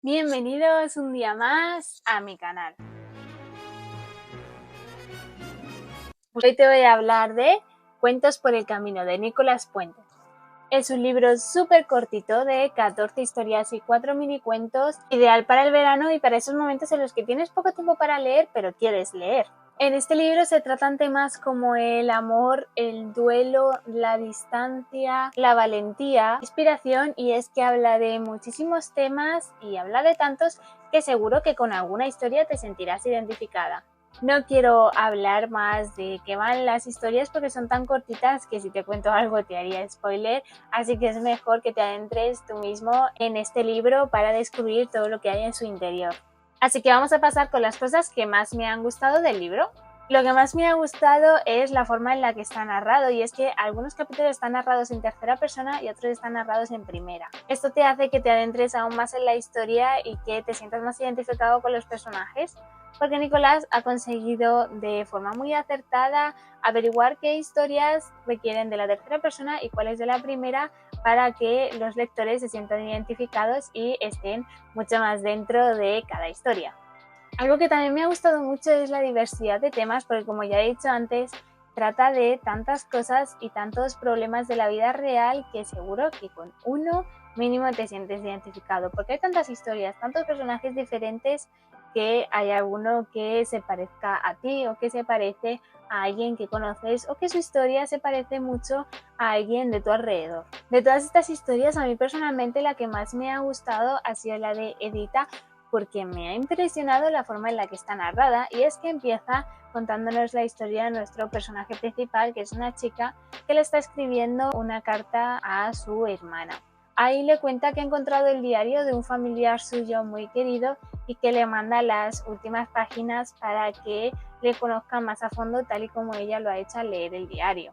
Bienvenidos un día más a mi canal. Hoy te voy a hablar de Cuentos por el camino de Nicolás Puentes. Es un libro súper cortito de 14 historias y 4 mini cuentos, ideal para el verano y para esos momentos en los que tienes poco tiempo para leer pero quieres leer. En este libro se tratan temas como el amor, el duelo, la distancia, la valentía, inspiración, y es que habla de muchísimos temas y habla de tantos que seguro que con alguna historia te sentirás identificada. No quiero hablar más de qué van las historias porque son tan cortitas que si te cuento algo te haría spoiler, así que es mejor que te adentres tú mismo en este libro para descubrir todo lo que hay en su interior. Así que vamos a pasar con las cosas que más me han gustado del libro. Lo que más me ha gustado es la forma en la que está narrado, y es que algunos capítulos están narrados en tercera persona y otros están narrados en primera. Esto te hace que te adentres aún más en la historia y que te sientas más identificado con los personajes, porque Nicolás ha conseguido de forma muy acertada averiguar qué historias requieren de la tercera persona y cuáles de la primera, para que los lectores se sientan identificados y estén mucho más dentro de cada historia. Algo que también me ha gustado mucho es la diversidad de temas, porque como ya he dicho antes, trata de tantas cosas y tantos problemas de la vida real que seguro que con uno mínimo te sientes identificado, porque hay tantas historias, tantos personajes diferentes, que hay alguno que se parezca a ti o que se parece a alguien que conoces o que su historia se parece mucho a alguien de tu alrededor. De todas estas historias, a mí personalmente la que más me ha gustado ha sido la de Edita, porque me ha impresionado la forma en la que está narrada, y es que empieza contándonos la historia de nuestro personaje principal, que es una chica que le está escribiendo una carta a su hermana. Ahí le cuenta que ha encontrado el diario de un familiar suyo muy querido y que le manda las últimas páginas para que le conozca más a fondo, tal y como ella lo ha hecho al leer el diario.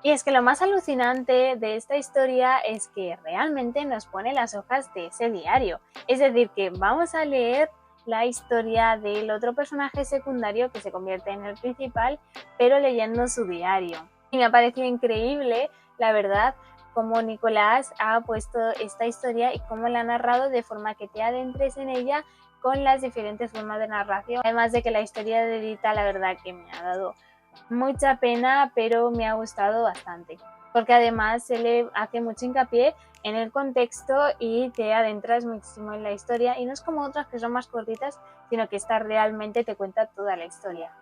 Y es que lo más alucinante de esta historia es que realmente nos pone las hojas de ese diario. Es decir, que vamos a leer la historia del otro personaje secundario que se convierte en el principal, pero leyendo su diario. Y me ha parecido increíble, la verdad, cómo Nicolás ha puesto esta historia y cómo la ha narrado de forma que te adentres en ella con las diferentes formas de narración. Además de que la historia de Edita, la verdad que me ha dado mucha pena, pero me ha gustado bastante, porque además se le hace mucho hincapié en el contexto y te adentras muchísimo en la historia, y no es como otras que son más cortitas, sino que esta realmente te cuenta toda la historia.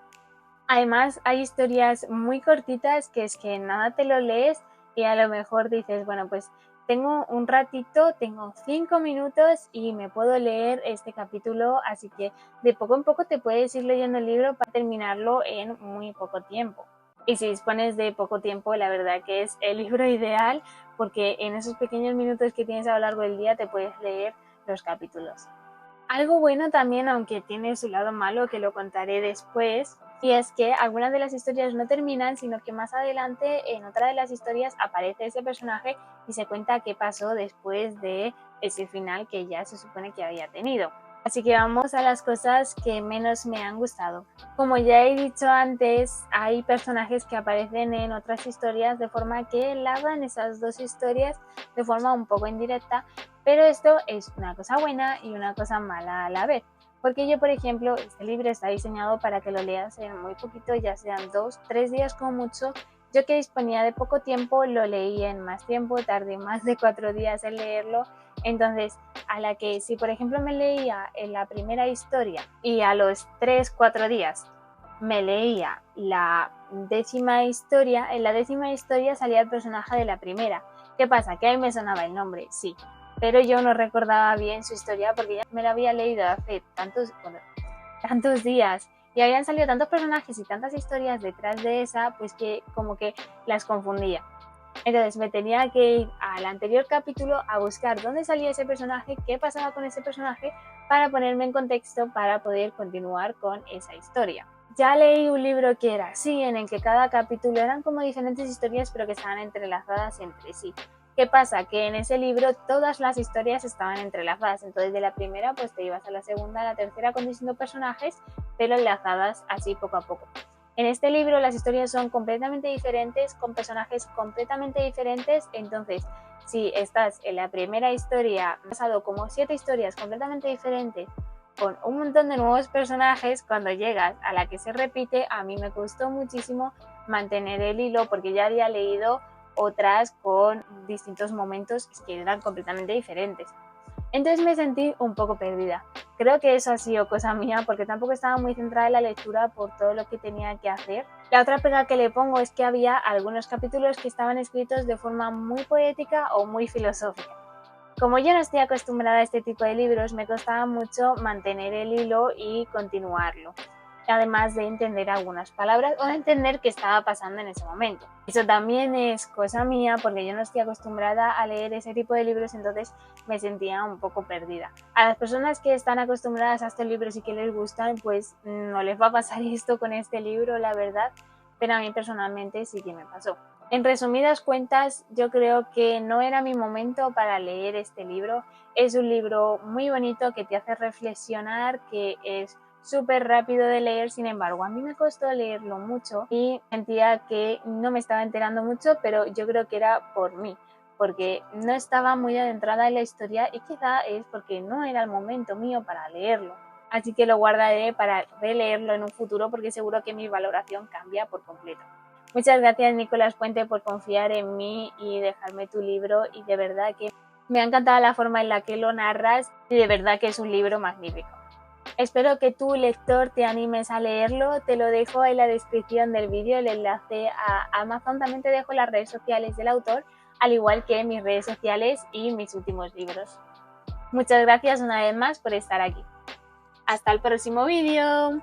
Además, hay historias muy cortitas que es que nada te lo lees y a lo mejor dices, bueno, pues tengo un ratito, tengo 5 minutos y me puedo leer este capítulo, así que de poco en poco te puedes ir leyendo el libro para terminarlo en muy poco tiempo. Y si dispones de poco tiempo, la verdad que es el libro ideal, porque en esos pequeños minutos que tienes a lo largo del día te puedes leer los capítulos. Algo bueno también, aunque tiene su lado malo, que lo contaré después, y es que algunas de las historias no terminan, sino que más adelante en otra de las historias aparece ese personaje y se cuenta qué pasó después de ese final que ya se supone que había tenido. Así que vamos a las cosas que menos me han gustado. Como ya he dicho antes, hay personajes que aparecen en otras historias de forma que enlazan esas dos historias de forma un poco indirecta, pero esto es una cosa buena y una cosa mala a la vez. Porque yo, por ejemplo, este libro está diseñado para que lo leas en muy poquito, ya sean 2, 3 días como mucho. Yo, que disponía de poco tiempo, lo leí en más tiempo, tardé más de 4 días en leerlo. Entonces, a la que si por ejemplo me leía en la primera historia y a los 3, 4 días me leía la décima historia, en la décima historia salía el personaje de la primera. ¿Qué pasa? Que a mí me sonaba el nombre, sí, pero yo no recordaba bien su historia porque ya me la había leído hace tantos días y habían salido tantos personajes y tantas historias detrás de esa, pues que como que las confundía. Entonces me tenía que ir al anterior capítulo a buscar dónde salía ese personaje, qué pasaba con ese personaje, para ponerme en contexto para poder continuar con esa historia. Ya leí un libro que era así, en el que cada capítulo eran como diferentes historias, pero que estaban entrelazadas entre sí. ¿Qué pasa? Que en ese libro todas las historias estaban entrelazadas, entonces de la primera pues te ibas a la segunda, a la tercera con distintos personajes, pero enlazadas así poco a poco. En este libro las historias son completamente diferentes, con personajes completamente diferentes, entonces si estás en la primera historia, has pasado como 7 historias completamente diferentes con un montón de nuevos personajes, cuando llegas a la que se repite, a mí me costó muchísimo mantener el hilo porque ya había leído otras con distintos momentos que eran completamente diferentes. Entonces me sentí un poco perdida. Creo que eso ha sido cosa mía porque tampoco estaba muy centrada en la lectura por todo lo que tenía que hacer. La otra pega que le pongo es que había algunos capítulos que estaban escritos de forma muy poética o muy filosófica. Como yo no estoy acostumbrada a este tipo de libros, me costaba mucho mantener el hilo y continuarlo, además de entender algunas palabras o de entender qué estaba pasando en ese momento. Eso también es cosa mía porque yo no estoy acostumbrada a leer ese tipo de libros, entonces me sentía un poco perdida. A las personas que están acostumbradas a estos libros y que les gustan, pues no les va a pasar esto con este libro, la verdad, pero a mí personalmente sí que me pasó. En resumidas cuentas, yo creo que no era mi momento para leer este libro. Es un libro muy bonito que te hace reflexionar, que es súper rápido de leer, sin embargo, a mí me costó leerlo mucho y sentía que no me estaba enterando mucho, pero yo creo que era por mí, porque no estaba muy adentrada en la historia y quizá es porque no era el momento mío para leerlo. Así que lo guardaré para releerlo en un futuro porque seguro que mi valoración cambia por completo. Muchas gracias, Nicolás Puente, por confiar en mí y dejarme tu libro, y de verdad que me ha encantado la forma en la que lo narras y de verdad que es un libro magnífico. Espero que tú, lector, te animes a leerlo. Te lo dejo en la descripción del vídeo, el enlace a Amazon. También te dejo las redes sociales del autor, al igual que mis redes sociales y mis últimos libros. Muchas gracias una vez más por estar aquí. Hasta el próximo vídeo.